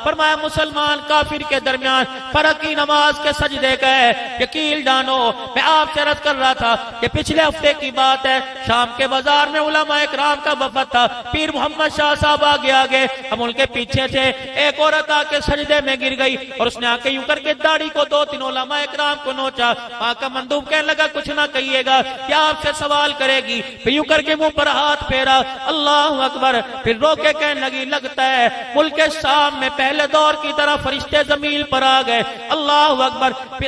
فرمایا مسلمان کافر کے درمیان فرق کی نماز کے سجدے کا ہے۔ یقین جانو میں آپ سے عرض کر رہا تھا کہ پچھلے ہفتے کی بات ہے، شام کے بازار میں علماء اکرام کا وفد تھا، پیر محمد شاہ صاحب آگے ہم ان کے پیچھے تھے، ایک عورت آ کے سجدے میں گر گئی اور اس نے آ کے یوں کر کے داڑھی کو 2-3 علماء اکرام کو نوچا۔ وہاں کا مندوب کہنے لگا کچھ نہ کہیے گا، کیا آپ سے سوال کرے گی؟ پھر یوں کر کے منہ پر ہاتھ پھیرا، اللہ اکبر، پھر رو کے کہنے لگی لگتا ہے ملک شام میں پہلے دور کی طرح فرشتے زمین پر آ گئے، اللہ اکبر۔ پھر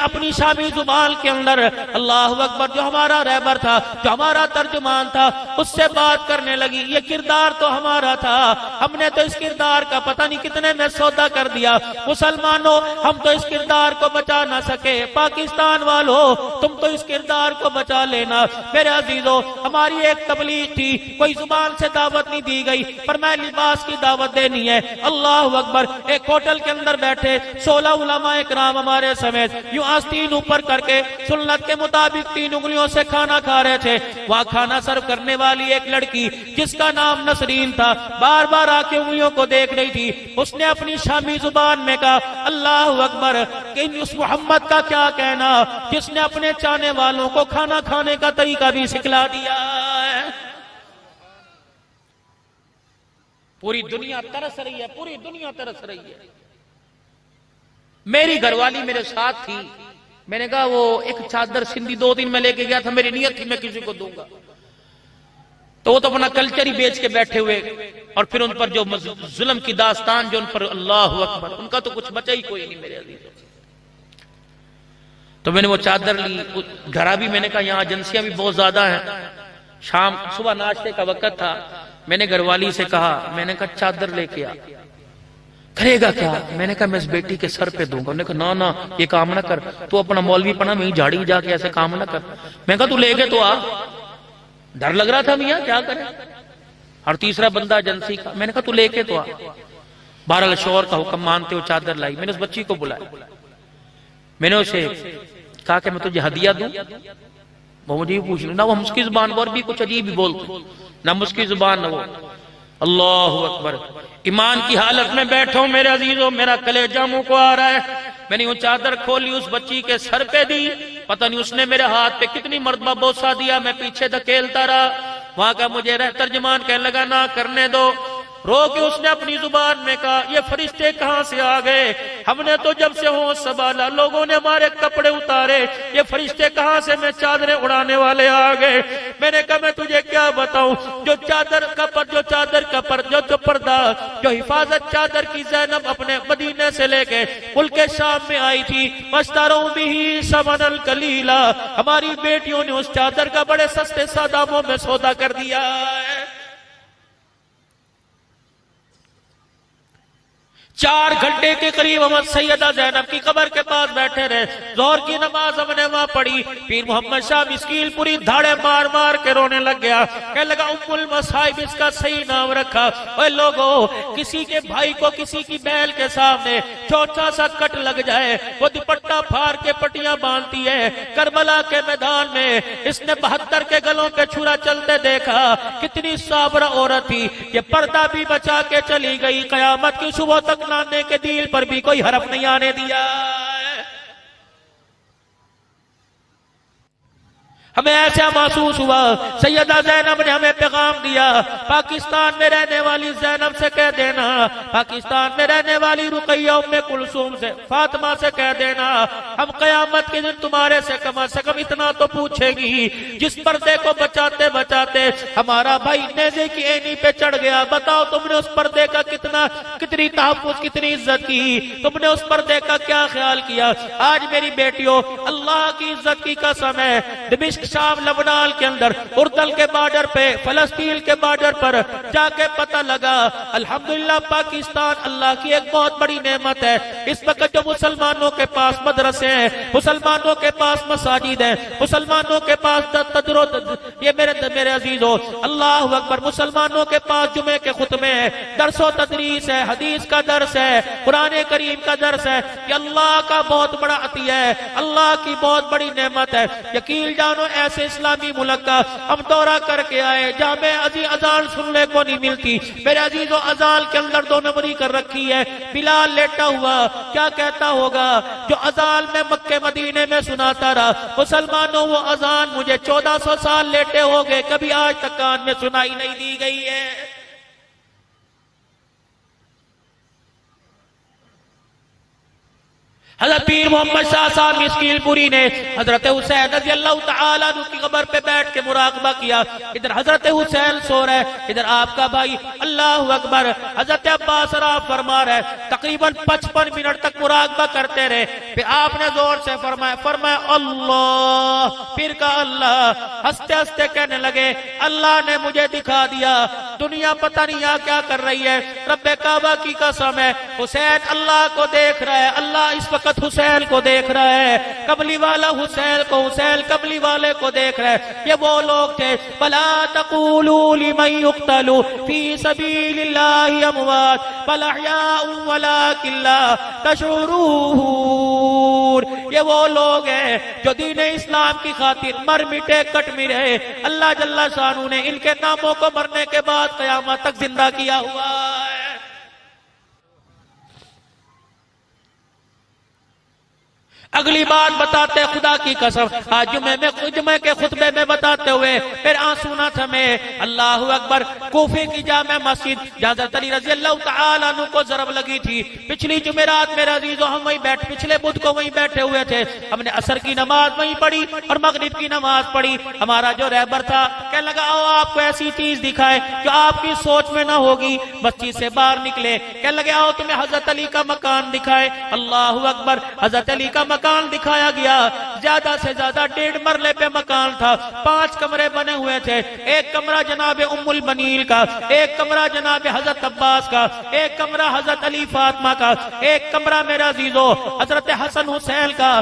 اپنی شامی زبان کے اندر اللہ اکبر جو ہمارا رہبر تھا، جو ہمارا ترجمان تھا، اس سے بات کرنے لگی، یہ کردار تو ہمارا تھا، ہم نے تو اس کردار کا پتہ نہیں کتنے میں سودا کر دیا، مسلمانوں ہم تو اس کردار کو بچا نہ سکے، پاکستان والوں تم تو اس کردار کو بچا لینا۔ میرے عزیزوں ہماری ایک تبلیغ تھی، کوئی زبان سے دعوت نہیں دی گئی، پر میں لباس کی دعوت دینی ہے، اللہ اکبر۔ ایک ہوٹل کے اندر بیٹھے 16 علماء اکرام ہمارے سمیت یوں آستین اوپر کر کے سنت کے مطابق 3 انگلیوں سے کھانا کھا رہے تھے۔ وہاں کھانا سرو کرنے والی ایک لڑکی جس کا نام نسرین تھا بار بار آ کے انگلیوں کو دیکھ رہی تھی، اس نے اپنی شامی زبان میں کہا اللہ اکبر، کہ اس محمد کا کیا کہنا جس نے اپنے چاہنے والوں کو کھانا کھانے کا طریقہ بھی سکھلا دیا ہے۔ پوری دنیا ترس رہی ہے، پوری دنیا ترس رہی ہے۔ میری گھر والی میرے ساتھ تھی، میں نے کہا وہ ایک چادر سندھی 2 دن میں لے کے گیا تھا، میری نیت تھی میں کسی کو دوں گا، تو وہ تو اپنا کلچر ہی بیچ کے بیٹھے ہوئے، اور پھر ان پر جو ظلم کی داستان جو ان پر، اللہ اکبر، ان کا تو کچھ بچا ہی کوئی نہیں میرے عزیزوں۔ تو میں نے وہ چادر لی، گھرا بھی، میں نے کہا یہاں ایجنسیاں بھی بہت زیادہ ہیں، شام صبح ناشتے کا وقت تھا، میں نے گھر والی سے کہا، میں نے کہا چادر لے کے آ، کرے گا کیا؟ میں نے کہا میں اس بیٹی کے سر پہ دوں گا۔ انہوں نے کہا نہ یہ کام نہ کر، تو اپنا مولوی پڑھا میں جھاڑی جا کے ایسے کام نہ کر۔ میں کہا تو لے کے تو آ، ڈر لگ رہا تھا میاں کیا کرے، اور تیسرا بندہ ایجنسی کا، میں نے کہا تو لے کے تو آ۔ بہرحال شوہر کا حکم مانتے ہو چادر لائی، میں نے اس بچی کو بلایا، میں نے اسے کہا کہ میں تجھے ہدیہ دوں، وہ مجھے بھی پوچھ نہ وہ ہم اس کی زبان اور بھی کچھ عجیب ہی بولتے، نہ اس کی زبان نہ وہ، اللہ اکبر۔ ایمان کی حالت میں بیٹھا ہوں میرے عزیزوں، میرا کلیجہ منہ کو آ رہا ہے، میں نے وہ چادر کھولی، اس بچی کے سر پہ دی، پتہ نہیں اس نے میرے ہاتھ پہ کتنی مرتبہ بوسہ دیا، میں پیچھے دھکیلتا رہا۔ وہاں کا مجھے ترجمان کہنے لگا نہ کرنے دو، رو کے اس نے اپنی زبان میں کہا یہ فرشتے کہاں سے آ گئے، ہم نے تو جب سے ہوش سنبھالا لوگوں نے ہمارے کپڑے اتارے، یہ فرشتے کہاں سے میں چادریں اڑانے والے آ گئے۔ میں نے کہا میں تجھے کیا بتاؤں، جو چادر کا پردہ، جو حفاظت چادر کی زینب اپنے مدینے سے لے کے ملک شام میں آئی تھی، مشتروا بہ ثمنا قلیلا، ہماری بیٹیوں نے اس چادر کا بڑے سستے داموں میں سودا کر دیا ہے۔ 4 گھنٹے کے قریب ہم سیدہ زینب کی قبر کے پاس بیٹھے رہے، ظہر کی نماز ہم نے وہاں پڑھی، پیر محمد شاہ مسکین پوری دھاڑے مار مار کے رونے لگ گیا، کہنے لگا ام المصائب اس کا صحیح نام رکھا۔ اے لوگوں، کسی کے بھائی کو کسی کی بیل کے سامنے چھوٹا سا کٹ لگ جائے، وہ دوپٹہ پھاڑ کے پٹیاں باندھتی ہے۔ کربلا کے میدان میں اس نے 72 کے گلوں کے چھرا چلتے دیکھا، کتنی صابرہ عورت تھی، یہ پردہ بھی بچا کے چلی گئی، قیامت کی صبح تک نانے کے دل پر بھی کوئی حرف نہیں آنے دیا۔ ہمیں ایسا محسوس ہوا، سیدہ زینب نے ہمیں پیغام دیا، پاکستان میں رہنے والی زینب سے کہہ دینا، پاکستان میں رہنے والی رقیہ ام کلثوم سے، فاطمہ سے کہہ دینا، ہم قیامت کے دن تمہارے سے کم از کم اتنا تو پوچھے گی، جس پردے کو بچاتے بچاتے ہمارا بھائی نیزے کی اینی پہ چڑھ گیا، بتاؤ تم نے اس پردے کا کتنی تحفظ، کتنی عزت کی، تم نے اس پردے کا کیا خیال کیا۔ آج میری بیٹیوں، اللہ کی عزت کی قسم ہے، دمشق شام لبنان کے اندر، اردن کے بارڈر پہ، فلسطین کے بارڈر پر جا کے پتہ لگا، الحمدللہ پاکستان اللہ کی ایک بہت بڑی نعمت ہے، اس وقت جو مسلمانوں کے پاس مدرسے ہیں، مسلمانوں کے پاس مساجد ہیں، مسلمانوں کے پاس یہ میرے عزیزوں، اللہ اکبر، مسلمانوں کے پاس جمعے کے خطبے ہیں، درس و تدریس ہے، حدیث کا درس ہے، قرآن کریم کا درس ہے، یہ اللہ کا بہت بڑا عطیہ ہے، اللہ کی بہت بڑی نعمت ہے۔ یقین جانو ایسے اسلامی ملک کا ہم دورہ کر کے آئے جہاں میں اذان سننے کو نہیں ملتی. میرے عزیزو اذان کے اندر 2 نمبری کر رکھی ہے. بلال لیٹا ہوا کیا کہتا ہوگا جو اذان میں مکے مدینے میں سناتا رہا. مسلمانوں وہ اذان مجھے 1400 سال لیٹے ہو گئے کبھی آج تک کان میں سنائی نہیں دی گئی ہے. حضرت پیر محمد شاہ صاحب مسکیل پوری نے حضرت حسین رضی اللہ تعالیٰ عنہ کی قبر پہ بیٹھ کے مراقبہ کیا. ادھر حضرت حسین سو رہے, ادھر آپ کا بھائی اللہ اکبر حضرت عباس راہ فرما رہے. تقریباً 55 منٹ تک مراقبہ کرتے رہے. پھر آپ نے زور سے فرمایا اللہ. پھر کا اللہ ہنستے ہنستے کہنے لگے اللہ نے مجھے دکھا دیا دنیا پتہ نہیں یہاں کیا کر رہی ہے. رب کعبہ کی قسم ہے حسین اللہ کو دیکھ رہا ہے. اللہ اس وقت حسین کو دیکھ رہا ہے. قبلی والا حسین کو, حسین قبلی والے کو دیکھ رہا ہے. یہ وہ لوگ تھے فلا تقولوا لمن يقتل في سبيل الله اموات بل احياء ولكن لا تشعرون. یہ وہ لوگ ہیں جو دین اسلام کی خاطر مر مٹے کٹ مرے. اللہ جل شانہ نے ان کے ناموں کو مرنے کے بعد قیامت تک زندہ کیا ہوا ہے. اگلی بات بتاتے خدا کی قسم آج جمعے کے خطبے میں بتاتے ہوئے پھر آنسو نہ تھمے. اللہ اکبر کوفے کی جامع مسجد جہاں حضرت علی رضی اللہ تعالیٰ عنہ کو ضرب لگی تھی. پچھلی جمعرات میرے عزیزو ہم وہیں پچھلے بدھ کو وہیں بیٹھے ہوئے تھے. ہم نے عصر کی نماز وہیں پڑھی اور مغرب کی نماز پڑھی. ہمارا جو رہبر تھا کہنے لگا آؤ آپ کو ایسی چیز دکھائے جو آپ کی سوچ میں نہ ہوگی. مسجد سے باہر نکلے کہنے لگے آؤ تمہیں حضرت علی کا مکان دکھائے. اللہ اکبر حضرت علی کا مکان دکھایا گیا. زیادہ سے زیادہ 1.5 مرلے پہ مکان تھا. 5 کمرے بنے ہوئے تھے. ایک کمرہ جناب ام المنین کا, ایک کمرہ جناب حضرت عباس کا, ایک کمرہ حضرت علی فاطمہ کا, ایک کمرہ میرا عزیزو حضرت حسن حسین کا.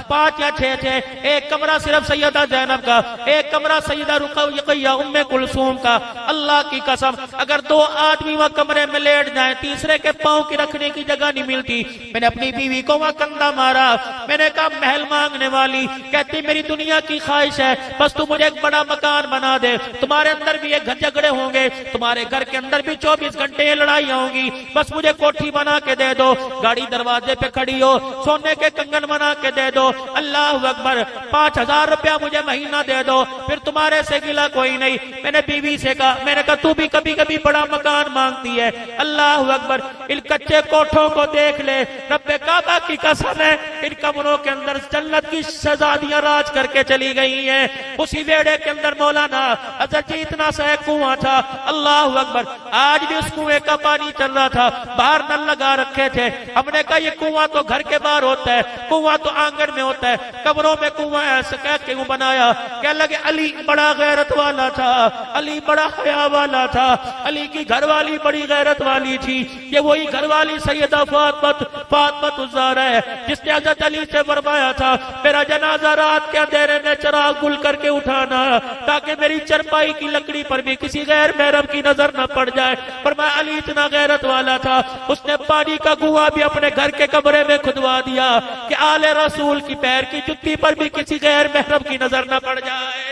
5 یا 6 تھے. ایک کمرہ صرف سیدہ زینب کا, ایک کمرہ سیدہ رقیہ ام کلثوم کا. اللہ کی قسم اگر 2 آدمی وہ کمرے میں لیٹ جائیں تیسرے کے پاؤں کی رکھنے کی جگہ نہیں ملتی. میں نے اپنی بیوی کو وہاں کندھا مارا. میں نے کہا محل مانگنے والی کہتی میری دنیا کی خواہش ہے بس تو مجھے ایک بڑا مکان بنا دے. تمہارے اندر بھی ایک جھگڑے ہوں گے, تمہارے گھر کے اندر بھی 24 گھنٹے لڑائیاں ہوں گی, بس مجھے کوٹھی بنا کے دے دو. گاڑی دروازے پہ کھڑی ہو, سونے کے کنگن بنا کے دے دو. اللہ اکبر 5000 روپیہ مجھے مہینہ دے دو, پھر تمہارے سے گلا کوئی نہیں. میں نے بیوی سے کہا, میں نے کہا تو بھی کبھی کبھی بڑا مکان مانگتی ہے. اللہ اکبر ان کچے کوٹھوں کو دیکھ لے. رب کعبہ کی قسم ہے ان کمروں کے اندر جنت کی شہزادیاں راج کر کے چلی گئی ہیں. اسی ویڑے کے اندر مولانا حضرت جی اتنا سا ایک کنواں تھا. اللہ اکبر آج بھی اس کنویں کا پانی چل رہا تھا. باہر نل لگا رکھے تھے. ہم نے کہا یہ کنواں تو گھر کے باہر ہوتا ہے, کنواں تو آنگن میں ہوتا ہے, قبروں میں کنواں ایسا کہہ کے بنایا. کہنے لگے علی بڑا غیرت والا تھا, علی بڑا حیا والا تھا, علی کی گھر والی بڑی غیرت والی تھی. یہ وہی گھر والی سیدہ فاطمہ الزہرا ہے جس نے حضرت علی سے فرمایا تھا میرا جنازہ رات کے اندھیرے میں چراغ گل کر کے اٹھانا تاکہ میری چرپائی کی لکڑی پر بھی کسی غیر محرم کی نظر نہ پڑ جائے. فرمایا علی اتنا غیرت والا تھا اس نے پانی کا کنواں بھی اپنے گھر کے کمرے میں کھدوا دیا کہ آل رسول کی پیر کی جتی پر بھی کسی غیر محرم کی نظر نہ پڑ جائے.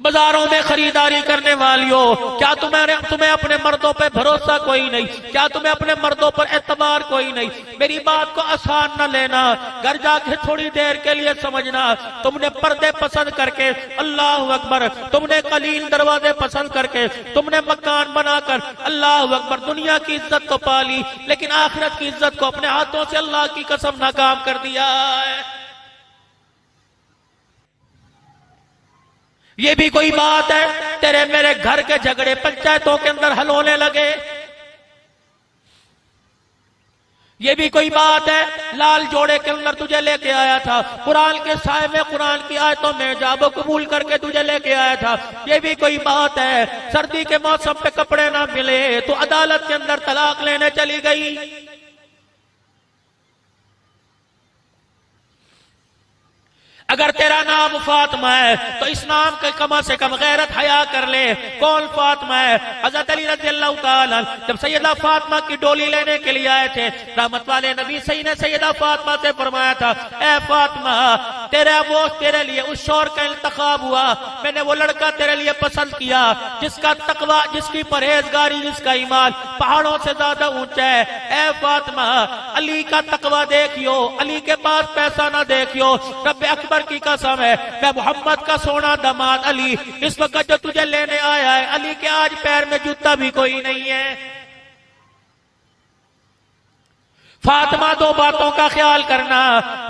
بازاروں میں خریداری کرنے والیوں کیا تمہیں اپنے مردوں پہ بھروسہ کوئی نہیں؟ کیا تمہیں اپنے مردوں پر اعتبار کوئی نہیں؟ میری بات کو آسان نہ لینا, گھر جا کے تھوڑی دیر کے لیے سمجھنا. تم نے پردے پسند کر کے, اللہ اکبر, تم نے قلیل دروازے پسند کر کے, تم نے مکان بنا کر, اللہ اکبر, دنیا کی عزت تو پالی لیکن آخرت کی عزت کو اپنے ہاتھوں سے اللہ کی قسم ناکام کر دیا ہے. یہ بھی کوئی بات ہے تیرے میرے گھر کے جھگڑے پنچایتوں کے اندر حل ہونے لگے؟ یہ بھی کوئی بات ہے لال جوڑے کے اندر تجھے لے کے آیا تھا, قرآن کے سائے میں قرآن کی آیتوں میں جاب و قبول کر کے تجھے لے کے آیا تھا. یہ بھی کوئی بات ہے سردی کے موسم پہ کپڑے نہ ملے تو عدالت کے اندر طلاق لینے چلی گئی. اگر تیرا نام فاطمہ ہے تو اس نام کے کم سے کم غیرت حیا کر لے. کون فاطمہ ہے؟ حضرت علی رضی اللہ تعالیٰ جب سیدہ فاطمہ کی ڈولی لینے کے لیے آئے تھے، رحمت والے نبی صحیح نے سیدہ فاطمہ سے فرمایا تھا، اے فاطمہ تیرے لیے اس شور کا انتخاب ہوا، میں نے وہ لڑکا تیرے لیے پسند کیا جس کا تقوی، جس کی پرہیزگاری، جس کا ایمان پہاڑوں سے زیادہ اونچا ہے. اے فاطمہ علی کا تقوی دیکھیو، علی کے پاس پیسہ نہ دیکھیو. رب اکبر کی قسم ہے، میں محمد کا سونا داماد علی اس وقت جو تجھے لینے آیا ہے، علی کے آج پیر میں جوتا بھی کوئی نہیں ہے. فاطمہ دو باتوں کا خیال کرنا،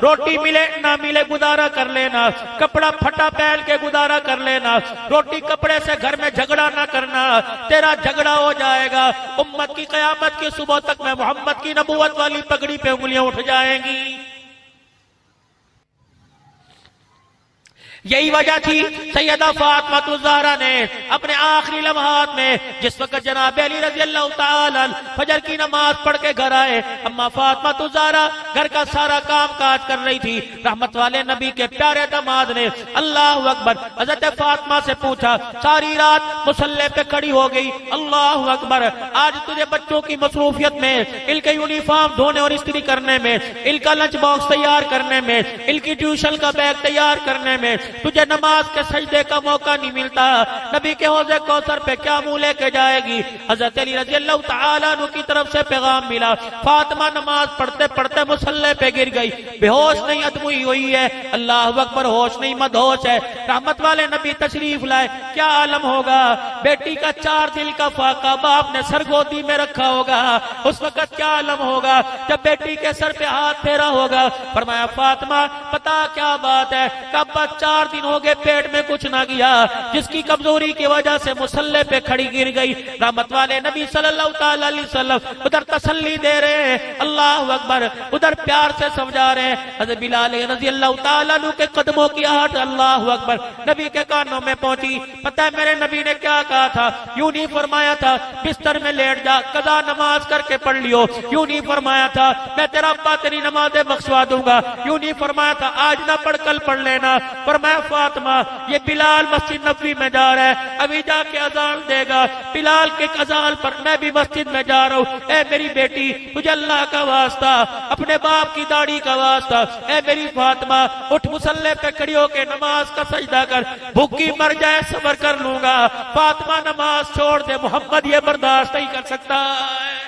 روٹی ملے نہ ملے گزارا کر لینا، کپڑا پھٹا پہن کے گزارا کر لینا، روٹی کپڑے سے گھر میں جھگڑا نہ کرنا، تیرا جھگڑا ہو جائے گا. امت کی قیامت کی صبح تک میں محمد کی نبوت والی پگڑی پہ انگلیاں اٹھ جائیں گی. یہی وجہ تھی سیدہ فاطمہ الزہرا نے اپنے آخری لمحات میں، جس وقت جناب علی رضی اللہ تعالیٰ فجر کی نماز پڑھ کے گھر آئے، اما فاطمہ الزہرا گھر کا سارا کام کاج کر رہی تھی. رحمت والے نبی کے پیارے داماد نے اللہ اکبر حضرت فاطمہ سے پوچھا، ساری رات مصلی پہ کھڑی ہو گئی، اللہ اکبر آج تجھے بچوں کی مصروفیت میں، ان کے یونیفارم دھونے اور استری کرنے میں، ان کا لنچ باکس تیار کرنے میں، ان کی ٹیوشن کا بیگ تیار کرنے میں، تجھے نماز کے سجدے کا موقع نہیں ملتا. نبی کے حوض کوثر پہ کیا منہ لے کے جائے گی؟ حضرت علی رضی اللہ تعالیٰ عنہ کی طرف سے پیغام ملا، فاطمہ نماز پڑھتے پڑھتے مصلی پہ گر گئی، بے ہوش نہیں ادموئی ہوئی ہے. اللہ اکبر، ہوش نہیں مدہوش ہے. رحمت والے نبی تشریف لائے، کیا عالم ہوگا؟ بیٹی کا 4 دل کا فاقہ باپ نے سرگودی میں رکھا ہوگا، اس وقت کیا عالم ہوگا جب بیٹی کے سر پہ ہاتھ پھیرا ہوگا. فرمایا فاطمہ پتا کیا بات ہے؟ کب 4 دن ہو گئے پیٹ میں کچھ نہ گیا، جس کی کمزوری کی وجہ سے مصلی پہ کھڑی گر گئی. رحمت والے نبی صلی اللہ تعالی علیہ وسلم ادھر تسلی دے رہے ہیں، اللہ اکبر، ادھر پیار سے سمجھا رہے ہیں. حضرت بلال رضی اللہ تعالیٰ عنہ کے قدموں کی آہٹ اللہ اکبر نبی کے کانوں میں پہنچی. پتہ ہے میرے نبی نے کیا کہا تھا؟ یوں نہیں فرمایا تھا بستر میں لیٹ جا، قضا نماز کر کے پڑھ لیو. یوں نہیں فرمایا تھا میں تیرا ابا تیری نمازیں بخشوا دوں گا. یوں نہیں فرمایا تھا آج نہ پڑھ کل پڑھ لینا. فرمایا فاطمہ یہ بلال مسجد نبوی میں جا رہا ہے، ابھی جا کے اذان دے گا، بلال کے اذان پر میں بھی مسجد میں جا رہا ہوں. اے میری بیٹی تجھے اللہ کا واسطہ، اپنے باپ کی داڑھی کا واسطہ، اے میری فاطمہ اٹھ مصلی پہ کھڑی ہو کے نماز کا سجدہ کر، بھوکی مر جائے صبر کر لوں گا. فاطمہ نماز چھوڑ دے، محمد یہ برداشت نہیں کر سکتا ہے.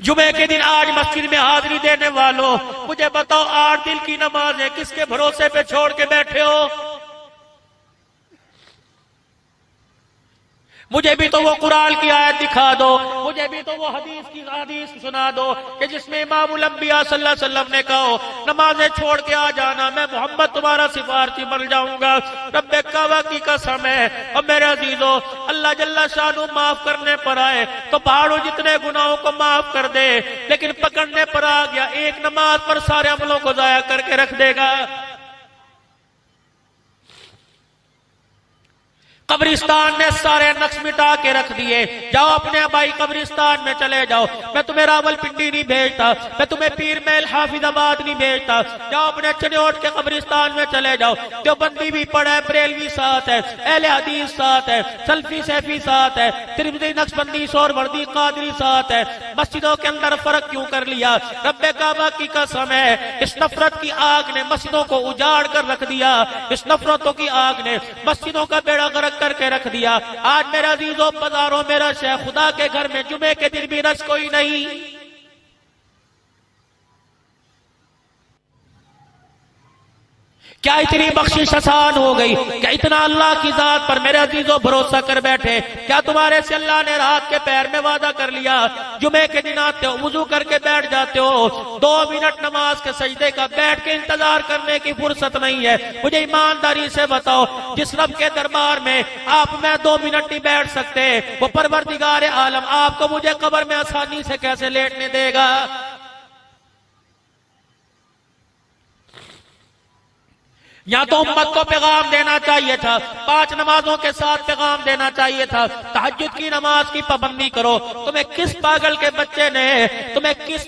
جمعے کے دن آج مسجد میں حاضری دینے والوں مجھے بتاؤ 8 دن کی نمازیں کس کے بھروسے پہ چھوڑ کے بیٹھے ہو؟ مجھے بھی تو وہ قرآن کی آیت دکھا دو، مجھے بھی تو وہ حدیث کی حدیث سنا دو کہ جس میں امام الانبیاء صلی اللہ علیہ وسلم نے کہا نمازیں چھوڑ کے آ جانا، میں محمد تمہارا سفارشی بن جاؤں گا. رب کعبہ کی قسم ہے اور میرے عزیزو، اللہ جل شانہ معاف کرنے پر آئے تو پہاڑوں جتنے گناہوں کو معاف کر دے، لیکن پکڑنے پر آ گیا ایک نماز پر سارے عملوں کو ضائع کر کے رکھ دے گا. قبرستان نے سارے نقش مٹا کے رکھ دیے. جاؤ اپنے آبائی قبرستان میں چلے جاؤ، میں تمہیں راول پنڈی نہیں بھیجتا، میں تمہیں پیر محل حافظ آباد نہیں بھیجتا. جاؤ اپنے چنوٹ کے قبرستان میں چلے جاؤ. دیوبندی بھی پڑھا ہے، بریلوی ساتھ ہے، اہل حدیث ساتھ ہے، سلفی سیفی ساتھ ہے، ترمذی نقشبندی سہروردی قادری ساتھ ہے. مسجدوں کے اندر فرق کیوں کر لیا؟ رب کعبہ کی قسم ہے اس نفرت کی آگ نے مسجدوں کو اجاڑ کر رکھ دیا، اس نفرتوں کی آگ نے مسجدوں کا بیڑا غرق کر کے رکھ دیا. آج میرے عزیزوں بازاروں میں رش ہے، خدا کے گھر میں جمعے کے دن بھی رش کوئی نہیں. کیا اتنی بخشش آسان ہو گئی؟ کیا اتنا اللہ کی ذات پر میرے عزیزوں بھروسہ کر بیٹھے؟ کیا تمہارے سے اللہ نے رات کے پیر میں وعدہ کر لیا؟ جمعے کے دن آتے ہو، وضو کر کے بیٹھ جاتے ہو، 2 منٹ نماز کے سجدے کا بیٹھ کے انتظار کرنے کی فرصت نہیں ہے. مجھے ایمانداری سے بتاؤ جس رب کے دربار میں آپ میں 2 منٹ نہیں بیٹھ سکتے، وہ پروردگار عالم آپ کو مجھے قبر میں آسانی سے کیسے لیٹنے دے گا؟ یا تو امت کو پیغام دینا چاہیے تھا، 5 نمازوں کے ساتھ پیغام دینا چاہیے تھا، تہجد کی نماز کی پابندی کرو. تمہیں کس پاگل کے بچے نے، تمہیں کس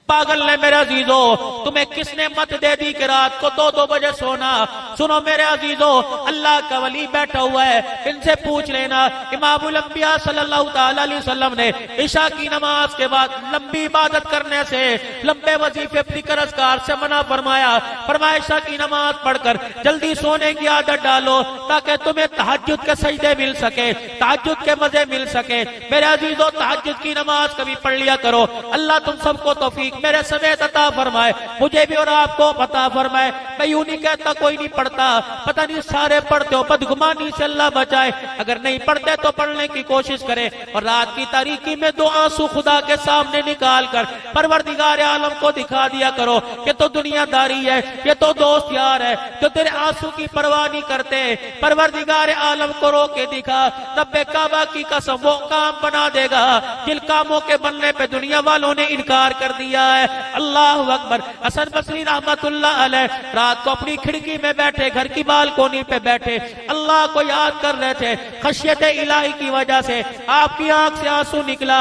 پاگل نے میرے عزیزو تمہیں کس نے مت دے دی کہ رات کو 2-2 بجے سونا؟ سنو میرے عزیزو، اللہ کا ولی بیٹھا ہوا ہے، ان سے پوچھ لینا۔ امام الانبیاء صلی اللہ تعالی علیہ وسلم نے عشاء کی نماز کے بعد لمبی عبادت کرنے سے، لمبے وظیفے ذکر اذکار سے منع فرمایا۔ فرمایا عشاء کی نماز پڑھ کر جلدی سونے کی عادت ڈالو تاکہ تمہیں تہجد کے سجدے مل سکے، تہجد کے مزے مل سکے۔ میرے عزیزو تہجد کی نماز کبھی پڑھ لیا کرو۔ اللہ تم سب کو توفیق میرے سمیت عطا فرمائے، مجھے بھی اور آپ کو عطا فرمائے۔ میں یوں نہیں کہتا کوئی نہیں پڑھتا، پتہ نہیں سارے پڑھتے ہو، بدگمانی سے اللہ بچائے۔ اگر نہیں پڑھتے تو پڑھنے کی کوشش کرے، اور رات کی تاریکی میں 2 آنسو خدا کے سامنے نکال کر پروردگار عالم کو دکھا دیا کرو کہ تو دنیا داری ہے، یہ تو دوست یار ہے جو تیرے آنسو کی پرواہ نہیں کرتے۔ پروردگار عالم کو رو کے دکھا، رب کعبہ کی قسم وہ کام بنا دے گا جن کاموں کے بننے پہ دنیا والوں نے انکار کر دیا ہے۔ اللہ اکبر۔ حسن بصری رحمت اللہ علیہ رات کو اپنی کھڑکی میں بیٹھے، گھر کی بالکونی پہ بیٹھے، اللہ کو یاد کر رہے تھے۔ خشیت الہی کی وجہ سے آپ کی آنکھ سے آنسو نکلا،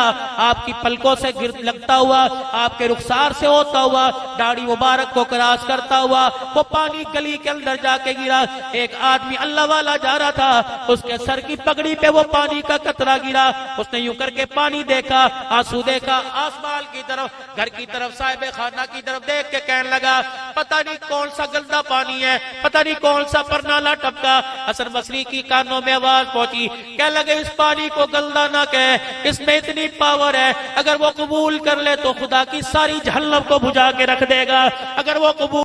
آپ کی پلکوں سے لگتا ہوا، آپ کے رخسار سے ہوتا ہوا، داڑھی مبارک کو کراس کرتا ہوا وہ پانی گلی کے اندر جا کے گرا۔ ایک آدمی اللہ والا جا رہا تھا، اس کے سر کی پگڑی پہ وہ پانی کا قطرہ گرا، اس نے یوں کر کے پانی دیکھا، آنسو دیکھا، آسمان کی طرف، گھر کی طرف، صاحب خانہ کی طرف دیکھ کے کہنے لگا پتہ نہیں کون سا گندا پانی ہے، پتہ نہیں کون سا پرنالا ٹپکا۔ حسن بصری کی کانوں میں آواز پہنچی، کہنے لگے اس پانی کو گندا نہ کہے، اس میں اتنی پاور ہے، اگر وہ قبول کر لے تو خدا کی ساری جہنم کو بجھا کے رکھ دے گا۔ اگر وہ قبول